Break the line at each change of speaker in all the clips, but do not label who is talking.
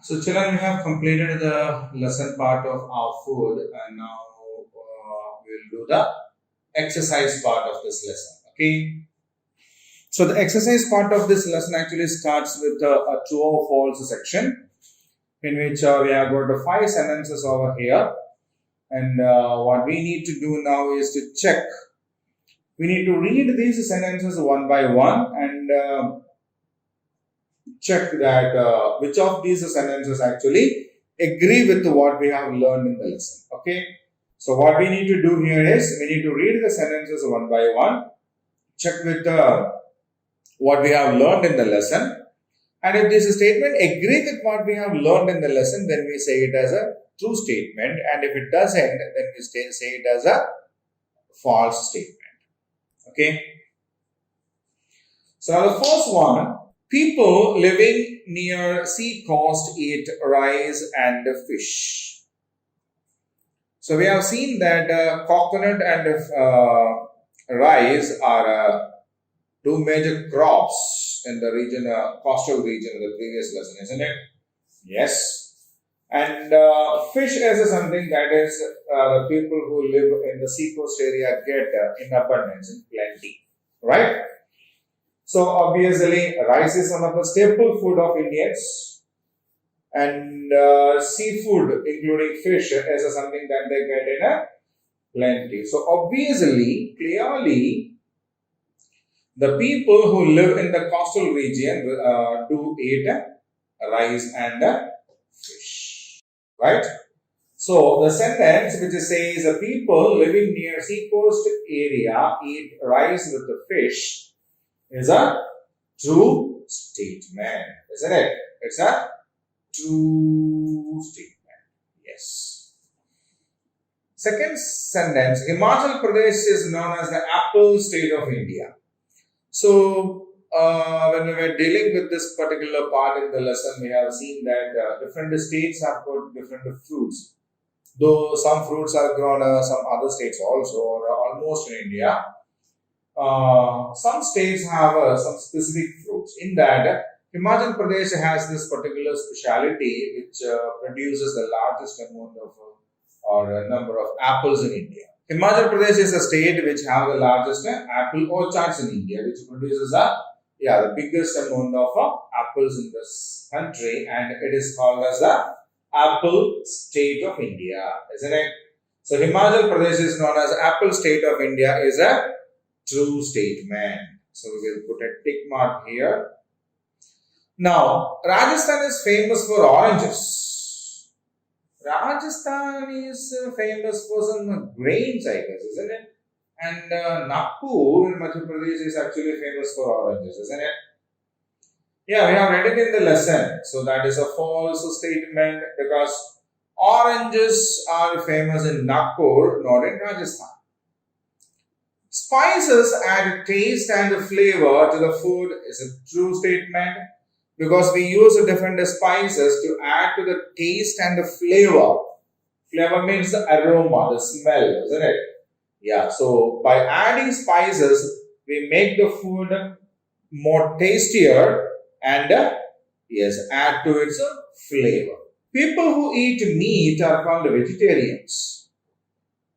So children, we have completed the lesson part of our food, and now we'll do the exercise part of this lesson. Okay. So the exercise part of this lesson actually starts with a true or false section, in which we have got the 5 sentences over here, and what we need to do now is to check. We need to read these sentences one by one and check that which of these sentences actually agree with what we have learned in the lesson. Okay. So what we need to do here is we need to read the sentences one by one, check with what we have learned in the lesson, and if this statement agree with what we have learned in the lesson, then we say it as a true statement, and if it doesn't, then we say it as a false statement. Okay. So now the first one, people living near sea coast eat rice and fish. So we have seen that coconut and rice are two major crops in the region, coastal region in the previous lesson, isn't it? Yes. And fish is something that is the people who live in the seacoast area get in abundance, in plenty, right? So obviously, rice is one of the staple food of Indians, and seafood, including fish, is something that they get in a plenty. So obviously, clearly, the people who live in the coastal region do eat rice and fish, right? So the sentence which says the people living near seacoast area eat rice with the fish is a true statement, isn't it? It's a true statement. Yes. Second sentence, Himachal Pradesh is known as the apple state of India. So, when we were dealing with this particular part in the lesson, we have seen that different states have got different fruits. Though some fruits are grown in some other states also, or almost in India. Some states have some specific fruits. In that, Himachal Pradesh has this particular speciality which produces the largest amount of or number of apples in India. Himachal Pradesh is a state which has the largest apple orchards in India, which produces the biggest amount of apples in this country, and it is called as the apple state of India, isn't it? So Himachal Pradesh is known as apple state of India is a true statement. So we will put a tick mark here. Now, Rajasthan is famous for oranges. Rajasthan is famous for some grains, I guess, isn't it? And Nagpur in Madhya Pradesh is actually famous for oranges, isn't it? Yeah, we have read it in the lesson. So that is a false statement because oranges are famous in Nagpur, not in Rajasthan. Spices add taste and flavor to the food is a true statement because we use different spices to add to the taste and the flavor. Flavor means the aroma, the smell, isn't it? Yeah, so by adding spices, we make the food more tastier and add to its flavor. People who eat meat are called vegetarians.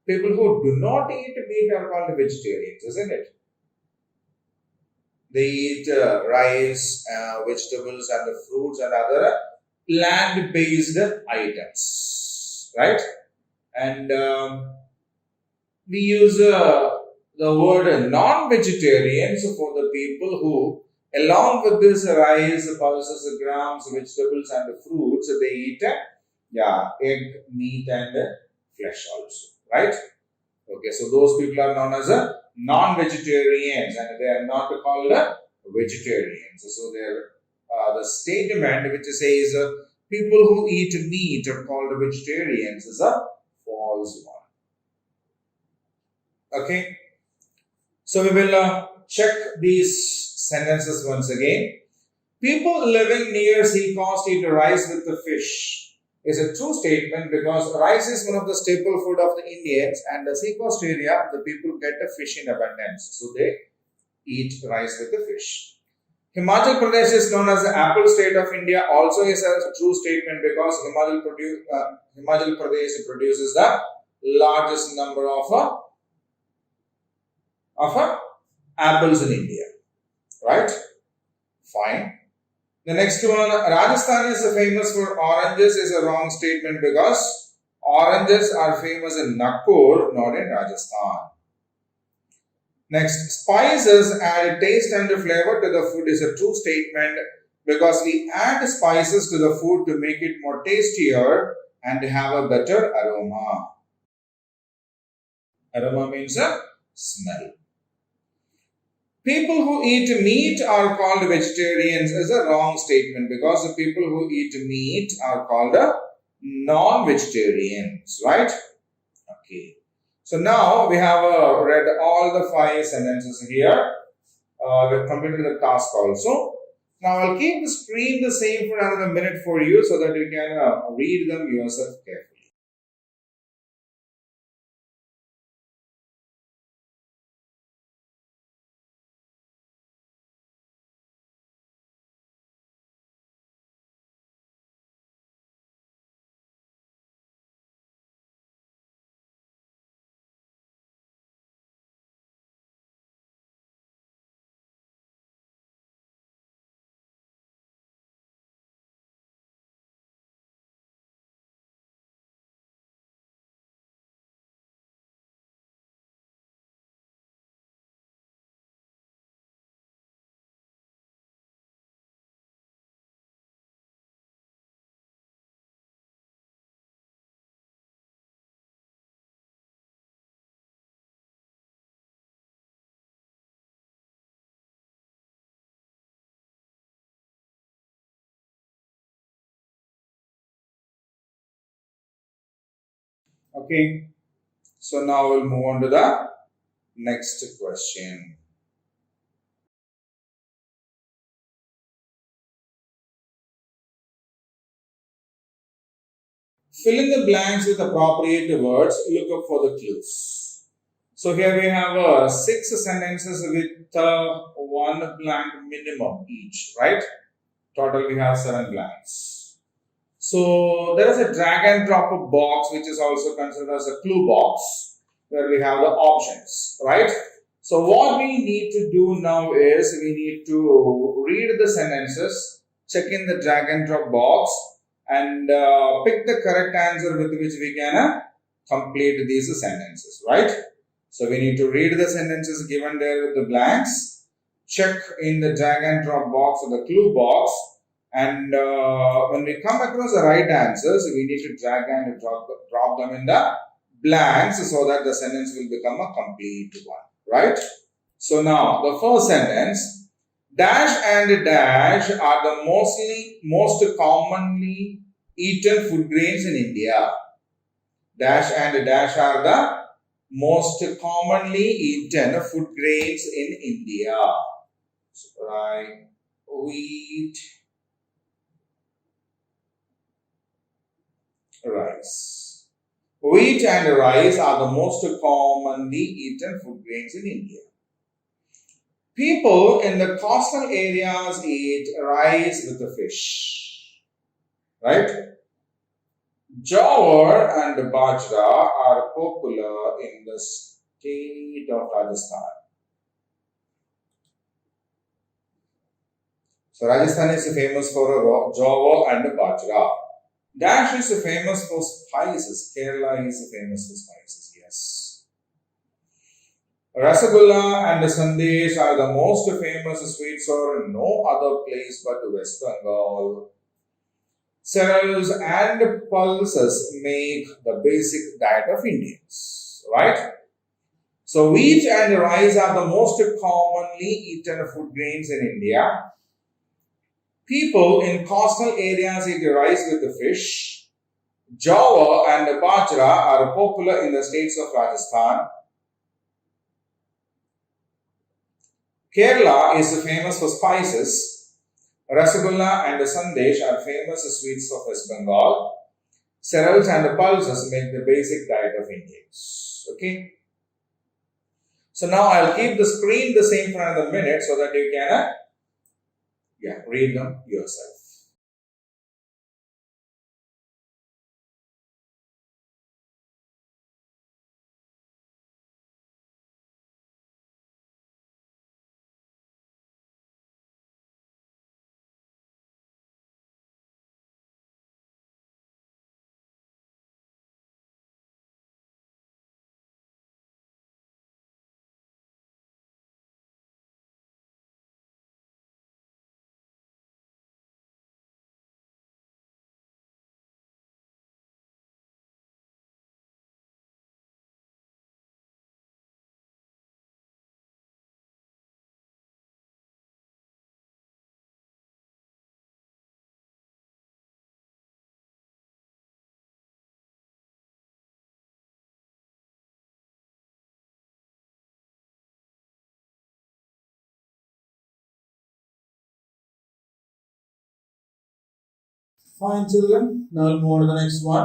People who do not eat meat are called vegetarians, isn't it? They eat rice, vegetables, and the fruits and other plant-based items, right? And we use the word non-vegetarians for the people who, along with this rice, pulses, grams, vegetables, and the fruits, they eat egg, meat, and flesh also. Right? Okay, so those people are known as non-vegetarians and they are not called vegetarians. So they're the statement which says people who eat meat are called vegetarians is a false one. Okay, so we will check these sentences once again. People living near sea coast eat rice with the fish is a true statement because rice is one of the staple food of the Indians, and the seacoast area, the people get the fish in abundance. So they eat rice with the fish. Himachal Pradesh is known as the apple state of India also is a true statement because Himachal Pradesh produces the largest number of apples in India. Right? Fine. The next one, Rajasthan is famous for oranges is a wrong statement because oranges are famous in Nagpur, not in Rajasthan. Next, spices add taste and flavor to the food is a true statement because we add spices to the food to make it more tastier and have a better aroma. Aroma means a smell. People who eat meat are called vegetarians is a wrong statement because the people who eat meat are called non-vegetarians, right? Okay. So now we have read all the 5 sentences here. We've completed the task also. Now I'll keep the screen the same for another minute for you so that you can read them yourself carefully. Okay. So now we'll move on to the next question. Fill in the blanks with appropriate words. Look up for the clues. So here we have 6 sentences with 1 blank minimum each, right? Total we have 7 blanks. So there is a drag and drop box which is also considered as a clue box where we have the options, right? So what we need to do now is we need to read the sentences, check in the drag and drop box and pick the correct answer with which we can complete these sentences, right? So we need to read the sentences given there with the blanks, check in the drag and drop box or the clue box, and when we come across the right answers, we need to drag and drop them in the blanks so that the sentence will become a complete one, right? So now the first sentence, dash and dash are the most commonly eaten food grains in India. Dash and dash are the most commonly eaten food grains in India. So, right, wheat, rice. Wheat and rice are the most commonly eaten food grains in India. People in the coastal areas eat rice with the fish, right? Jowar and bajra are popular in the state of Rajasthan. So Rajasthan is famous for jowar and bajra. Dash is famous for spices. Kerala is famous for spices, yes. Rasagulla and Sandesh are the most famous sweets for no other place but West Bengal. Cereals and pulses make the basic diet of Indians, right? So wheat and rice are the most commonly eaten food grains in India. People in coastal areas eat rice with the fish. Jowar and bajra are popular in the states of Rajasthan. Kerala is famous for spices. Rasagulla and Sandesh are famous sweets of West Bengal. Cereals and pulses make the basic diet of Indians. Okay. So now I'll keep the screen the same for another minute so that you can Yeah, read them yourself. Fine, children. Now we'll move on to the next one.